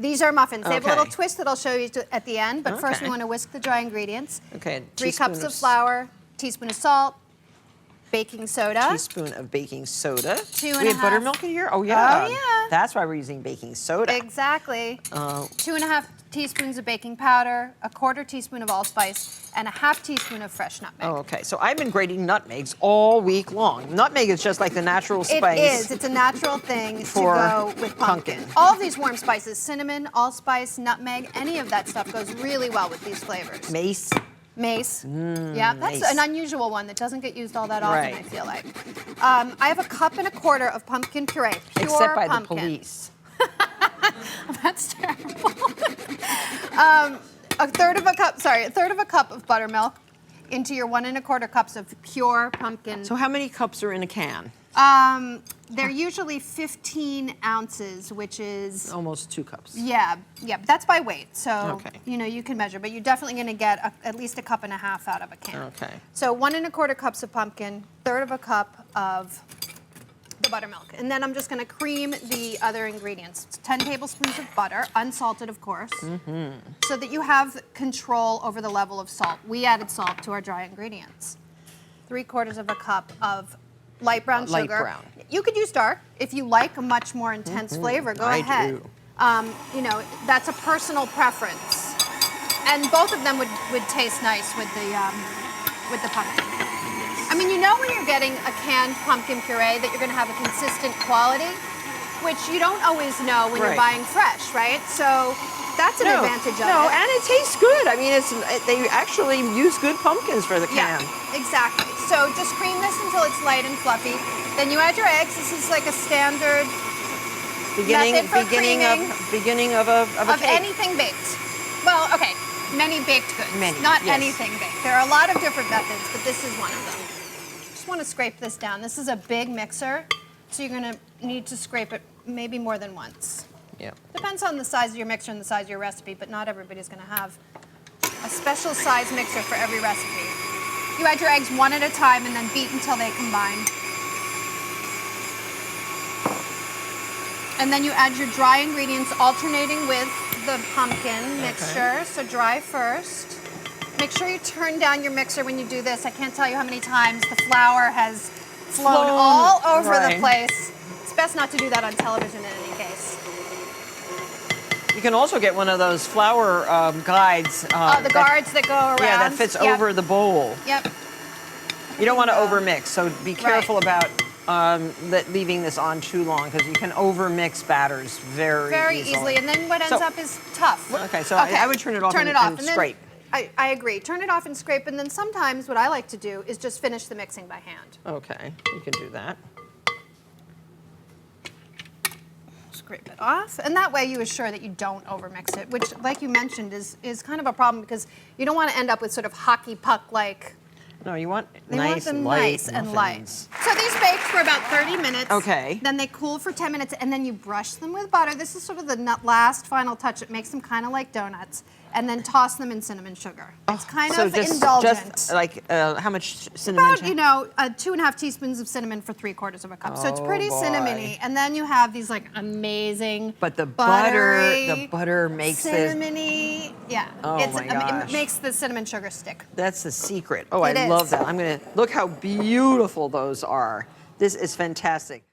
These are muffins. They have a little Okay. twist that I'll show you at the end, but first we Okay. want to whisk the dry ingredients. Okay. 3 cups of flour, teaspoon of salt, baking soda. Teaspoon of baking soda. 2 and we a have half. buttermilk in here? Oh, yeah. Oh, yeah. That's why we're using baking soda. Exactly. 2.5 teaspoons of baking powder, 1/4 teaspoon of allspice, and 1/2 teaspoon of fresh nutmeg. Oh, okay. So I've been grating nutmegs all week long. Nutmeg is just like the natural spice. It is. It's a natural thing for to go with pumpkin. All of these warm spices, cinnamon, allspice, nutmeg, any of that stuff goes really well with these flavors. Mace. Mace. Yeah, that's mace. an unusual one that doesn't get used all that often, Right. I feel like. I have 1 1/4 cup of pumpkin puree, pure Except by pumpkin. the police. That's terrible. a third of a cup of buttermilk into your 1 1/4 cups of pure pumpkin. So how many cups are in a can? They're usually 15 ounces, which is Almost 2 cups. yeah, but that's by weight. So Okay. you can measure, but you're definitely going to get at least 1.5 cups out of a can. Okay. So 1 1/4 cups of pumpkin, 1/3 of a cup of the buttermilk, and then I'm just going to cream the other ingredients. It's 10 tablespoons of butter, unsalted, of course, so that you have control over the level of salt. We added salt to our dry ingredients. 3/4 of a cup of light brown sugar. Light brown. You could use dark if you like a much more intense flavor. Go I ahead. do. That's a personal preference, and both of them would taste nice with the pumpkin. I mean, you know when you're getting a canned pumpkin puree that you're going to have a consistent quality, which you don't always know when you're Right. buying fresh, right? So that's an advantage of No, it. and it tastes good. I mean, they actually use good pumpkins for the can. Yeah, exactly. So just cream this until it's light and fluffy. Then you add your eggs. This is like a standard method for Beginning of a cake. anything baked. Well, okay, many baked goods, Many, not yes. anything baked. There are a lot of different methods, but this is one of them. Just want to scrape this down. This is a big mixer, so you're going to need to scrape it maybe more than once. Yeah. Depends on the size of your mixer and the size of your recipe, but not everybody's going to have a special size mixer for every recipe. You add your eggs one at a time and then beat until they combine. And then you add your dry ingredients alternating with the pumpkin mixture. So dry first. Make sure you turn down your mixer when you do this. I can't tell you how many times the flour has flown all over the place. It's best not to do that on television in any case. You can also get one of those flour guides. The guards that go around. Yeah, that fits over the bowl. Yep. You don't want to overmix, so be careful about leaving this on too long because you can overmix batters very easily. And then what ends up is tough. Okay, so I would turn it off and scrape. I agree. Turn it off and scrape, and then sometimes what I like to do is just finish the mixing by hand. Okay, you can do that. Scrape it off, and that way you assure that you don't overmix it, which, like you mentioned, is kind of a problem because you don't want to end up with sort of hockey puck-like. No, you want They want nice, them light nice and light. muffins. So these bake for about 30 minutes. Okay. Then they cool for 10 minutes, and then you brush them with butter. This is sort of the last final touch. It makes them kind of like donuts, and then toss them in cinnamon sugar. It's kind of indulgent. Just like how much cinnamon? About 2.5 teaspoons of cinnamon for 3/4 of a cup. So it's pretty cinnamony. And then you have these like amazing, But the buttery, butter makes this. cinnamony. Yeah. Oh my gosh. It makes the cinnamon sugar stick. That's the secret. Oh, It I love is. that. I'm gonna look how beautiful those are. This is fantastic.